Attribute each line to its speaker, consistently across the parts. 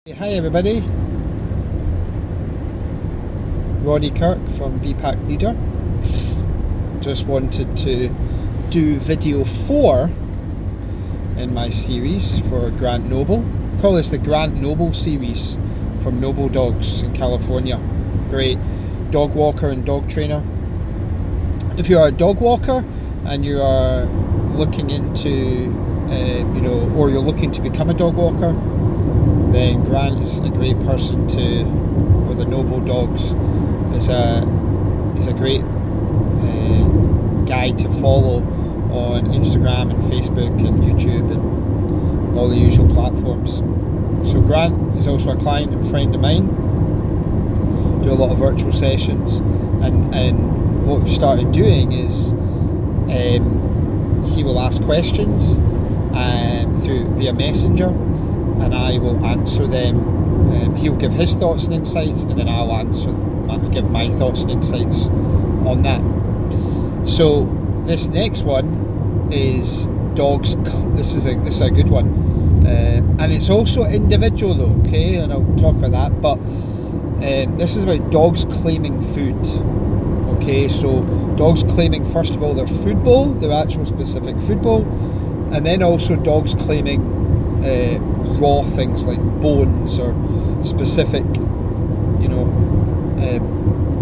Speaker 1: Hi everybody, Roddy Kirk from BPAC Leader. Just wanted to do video 4 in my series for Grant Noble. I call this the Grant Noble series from Noble Dogs in California. Great dog walker and dog trainer. If you're a dog walker and you are looking into, or you're looking to become a dog walker, then Grant is a great person with the Noble Dogs. Is a great guy to follow on Instagram and Facebook and YouTube and all the usual platforms. So Grant is also a client and friend of mine. Do a lot of virtual sessions, and what we've started doing is he will ask questions via Messenger, and I will answer them. He'll give his thoughts and insights, and then I'll give my thoughts and insights on that. So this next one is dogs. This is a good one, and it's also individual though. Okay, and I'll talk about that. But this is about dogs claiming food. Okay, so dogs claiming, first of all, their food bowl, their actual specific food bowl, and then also dogs claiming raw things like bones or specific,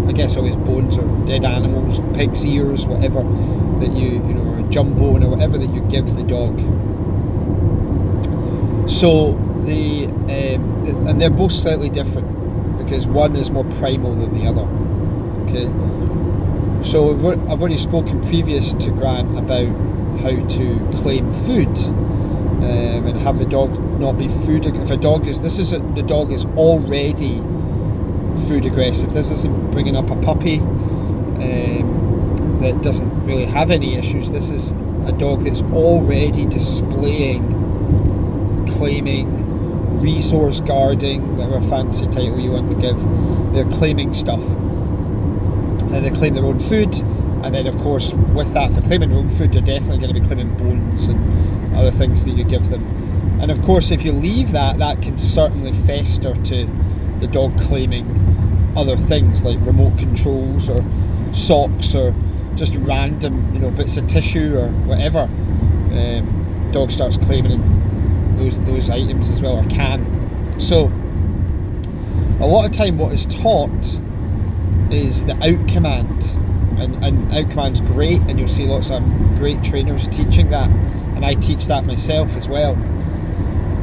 Speaker 1: I guess always bones or dead animals, pig's ears, whatever that or a jambone or whatever that you give the dog. So and they're both slightly different because one is more primal than the other. Okay, so I've already spoken previous to Grant about how to claim food. And have the dog not be food. If the dog is already food aggressive. This isn't bringing up a puppy that doesn't really have any issues. This is a dog that's already displaying, claiming, resource guarding, whatever fancy title you want to give. They're claiming stuff, and they claim their own food. And then, of course, with that, if they're claiming their own food, they're definitely going to be claiming bones and other things that you give them. And of course, if you leave that can certainly fester to the dog claiming other things like remote controls or socks or just random, bits of tissue or whatever. Dog starts claiming those items as well, or can. So, a lot of time, what is taught is the out command. And out command's great, and you'll see lots of great trainers teaching that, and I teach that myself as well.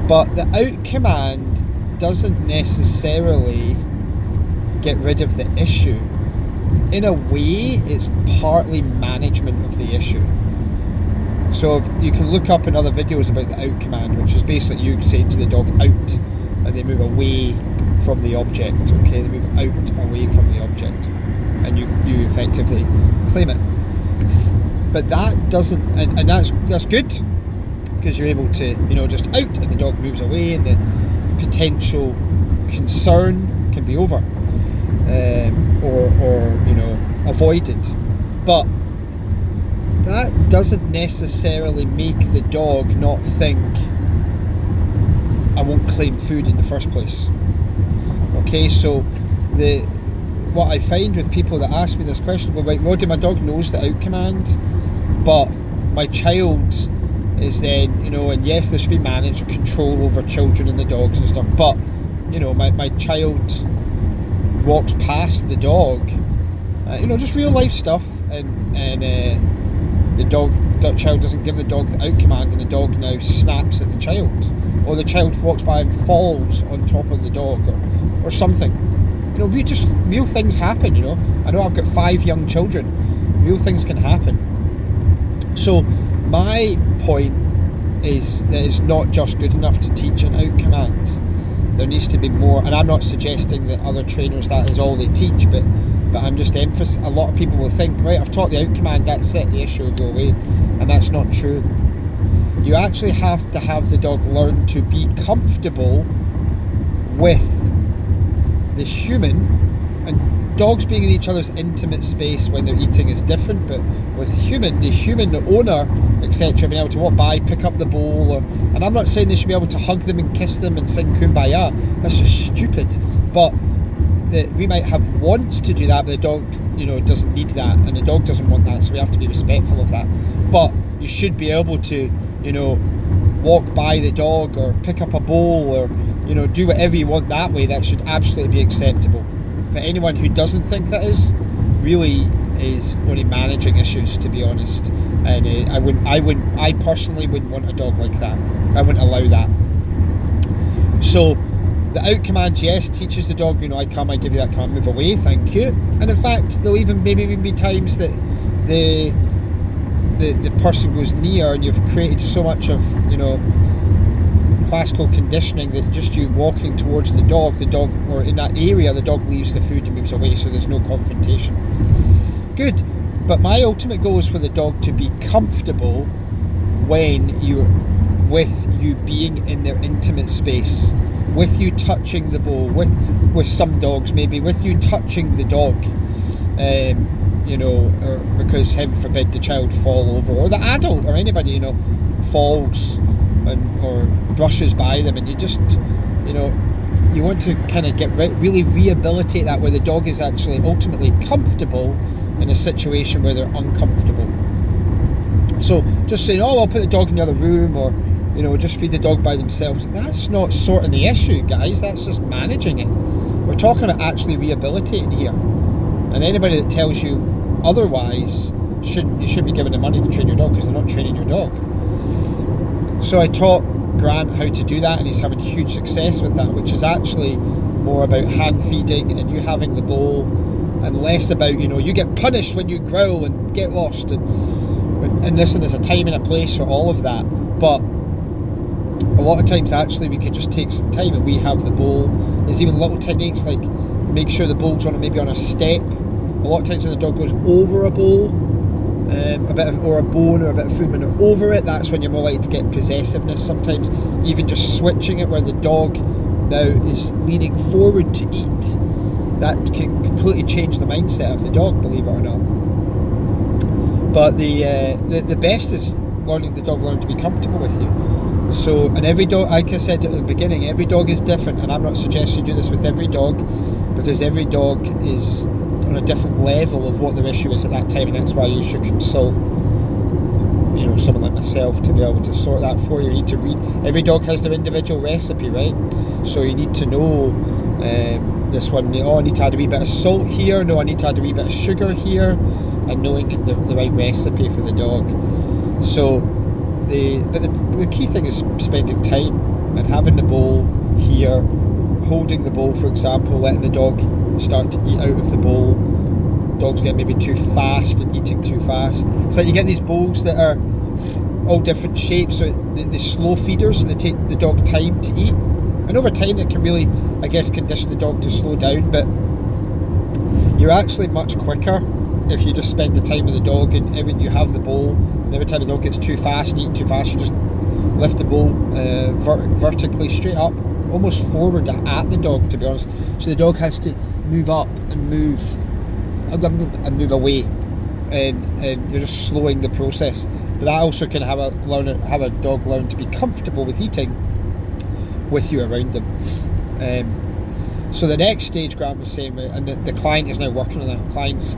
Speaker 1: But the out command doesn't necessarily get rid of the issue. In a way, it's partly management of the issue. So if you can look up in other videos about the out command, which is basically you saying to the dog out, and they move away from the object. Okay, they move out away from the object, and you effectively claim it. But that doesn't, and that's good, because you're able to, just out, and the dog moves away, and the potential concern can be over, or avoided. But that doesn't necessarily make the dog not think, I won't claim food in the first place. Okay, so what I find with people that ask me this question, well, right, Roddy, my dog knows the out command, but my child is then, and yes, there should be managed control over children and the dogs and stuff, but, my child walks past the dog, just real life stuff, and the child doesn't give the dog the out command, and the dog now snaps at the child, or the child walks by and falls on top of the dog, or something. Real things happen. I know I've got 5 young children. Real things can happen. So my point is that it's not just good enough to teach an out command. There needs to be more, and I'm not suggesting that other trainers that is all they teach, but I'm just emphasizing. A lot of people will think, right, I've taught the out command, that's it, the issue will go away, and that's not true. You actually have to have the dog learn to be comfortable with the human, and dogs being in each other's intimate space when they're eating is different, but with the human owner, etc., being able to walk by, pick up the bowl, and I'm not saying they should be able to hug them and kiss them and sing Kumbaya, that's just stupid, but we might have wants to do that, but the dog, doesn't need that, and the dog doesn't want that, so we have to be respectful of that. But you should be able to, walk by the dog or pick up a bowl or, do whatever you want that way. That should absolutely be acceptable. For anyone who doesn't think that really is only managing issues, to be honest. And I personally wouldn't want a dog like that. I wouldn't allow that. So the out command, yes, teaches the dog, I come, I give you that command, move away, thank you. And in fact, there'll even be times that the person goes near, and you've created so much of, classical conditioning that just you walking towards the dog, or in that area, the dog leaves the food and moves away, so there's no confrontation. Good. But my ultimate goal is for the dog to be comfortable when with you being in their intimate space, with you touching the bowl, with some dogs maybe with you touching the dog, or because heaven forbid the child fall over, or the adult or anybody, falls or brushes by them, and you just, you want to kind of really rehabilitate that, where the dog is actually ultimately comfortable in a situation where they're uncomfortable. So just saying, I'll put the dog in the other room, or just feed the dog by themselves, that's not sorting the issue, guys. That's just managing it. We're talking about actually rehabilitating here, and anybody that tells you otherwise you shouldn't be giving them money to train your dog, because they're not training your dog. So I taught Grant how to do that, and he's having huge success with that, which is actually more about hand feeding and you having the bowl, and less about, you get punished when you growl and get lost, and listen, there's a time and a place for all of that. But a lot of times actually we could just take some time and we have the bowl. There's even little techniques like make sure the bowl's maybe on a step. A lot of times when the dog goes over a bowl, or a bone or a bit of food, when they're over it, that's when you're more likely to get possessiveness. Sometimes even just switching it where the dog now is leaning forward to eat, that can completely change the mindset of the dog, believe it or not. But the best is the dog learning to be comfortable with you. So, and every dog, like I said at the beginning, every dog is different, and I'm not suggesting you do this with every dog, because every dog is on a different level of what their issue is at that time, and that's why you should consult someone like myself to be able to sort that for you. You need to read, every dog has their individual recipe, right? So you need to know this one, I need to add a wee bit of salt here, no, I need to add a wee bit of sugar here, and knowing the right recipe for the dog. So the key thing is spending time and having the bowl here, holding the bowl, for example, letting the dog start to eat out of the bowl. Dogs get maybe too fast and eating too fast. It's like you get these bowls that are all different shapes, so the slow feeders, so they take the dog time to eat, and over time it can really, I guess, condition the dog to slow down. But you're actually much quicker if you just spend the time with the dog, and you have the bowl, and every time the dog gets too fast and eating too fast, you just lift the bowl vertically straight up, almost forward at the dog, to be honest, so the dog has to move up and move away, and you're just slowing the process. But that also can have a dog learn to be comfortable with eating with you around them. So the next stage, Grant was saying, and the client is now working on that,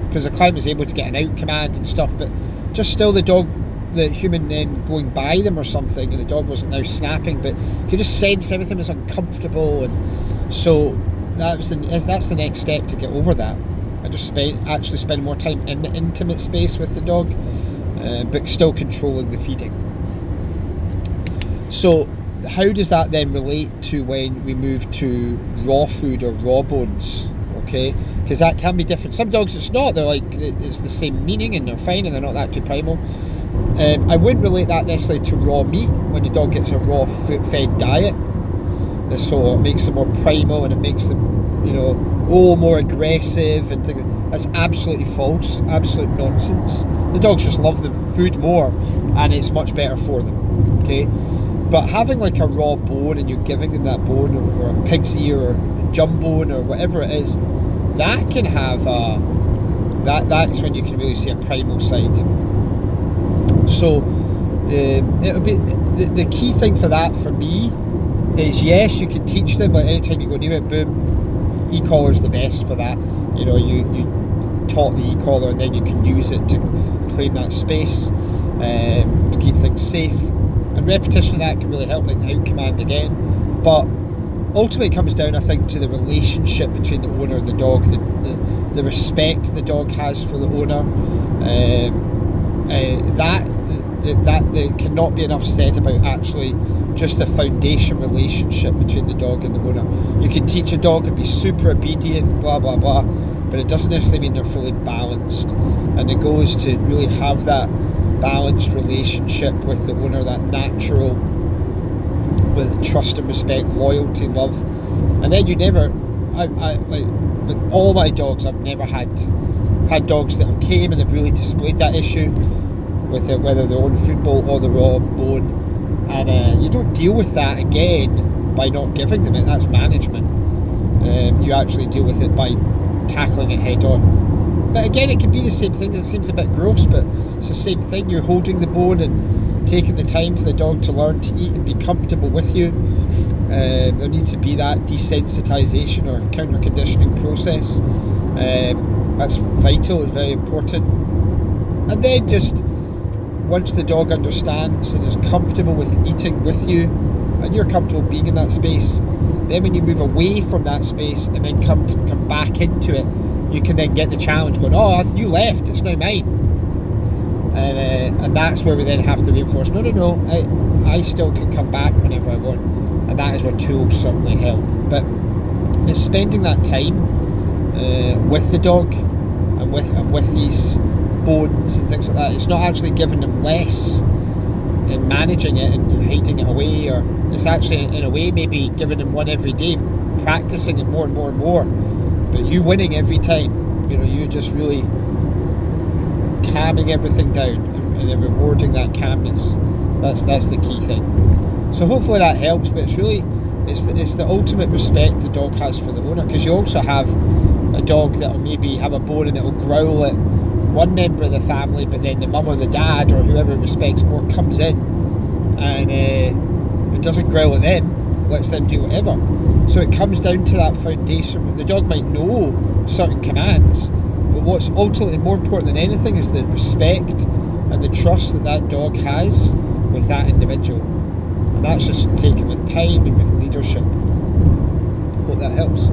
Speaker 1: because the client was able to get an out command and stuff, but just still the human then going by them or something, and the dog wasn't now snapping, but you could just sense everything was uncomfortable, and so that's the next step to get over that. I just spend more time in the intimate space with the dog, but still controlling the feeding. So how does that then relate to when we move to raw food or raw bones? Okay, because that can be different. Some dogs it's not, they're like, it's the same meaning and they're fine and they're not that too primal. I wouldn't relate that necessarily to raw meat when the dog gets a raw fed diet. This whole, it makes them more primal and it makes them, more aggressive and things. That's absolutely false, absolute nonsense. The dogs just love the food more and it's much better for them, okay? But having like a raw bone and you're giving them that bone, or a pig's ear or jump bone or whatever it is, that can have that's when you can really see a primal side. So it'll be the key thing for that for me is, yes, you can teach them, like anytime you go near it, boom, e-collar's the best for that. You know, you taught the e-collar, and then you can use it to claim that space, to keep things safe, and repetition of that can really help, like out command again. But ultimately it comes down, I think, to the relationship between the owner and the dog, the respect the dog has for the owner. That there cannot be enough said about actually just the foundation relationship between the dog and the owner. You can teach a dog and be super obedient, blah blah blah, but it doesn't necessarily mean they're fully balanced. And the goal is to really have that balanced relationship with the owner, that natural, with trust and respect, loyalty, love. And then you never, I like with all my dogs, I've never had dogs that have came and have really displayed that issue with it, whether they're on food bowl or the raw bone, and you don't deal with that again by not giving them it. That's management. You actually deal with it by tackling it head on. But again, it can be the same thing. It seems a bit gross, but it's the same thing. You're holding the bone and taking the time for the dog to learn to eat and be comfortable with you. There needs to be that desensitization or counter conditioning process. That's vital. It's very important. And then just once the dog understands and is comfortable with eating with you, and you're comfortable being in that space, then when you move away from that space and then come back into it, you can then get the challenge going, oh, you left, it's now mine. And that's where we then have to reinforce, no, I still can come back whenever I want. And that is where tools certainly help. But it's spending that time with the dog and with these bones and things like that. It's not actually giving them less and managing it and hiding it away, or it's actually in a way maybe giving them one every day, practicing it more and more and more, but you winning every time. You know, you just really calming everything down and then rewarding that calmness. That's the key thing. So hopefully that helps. But it's the ultimate respect the dog has for the owner, because you also have a dog that will maybe have a bone and it will growl at one member of the family, but then the mum or the dad or whoever it respects more comes in and if it doesn't growl at them, lets them do whatever. So it comes down to that foundation. The dog might know certain commands, but what's ultimately more important than anything is the respect and the trust that dog has with that individual. And that's just taken with time and with leadership. Hope that helps.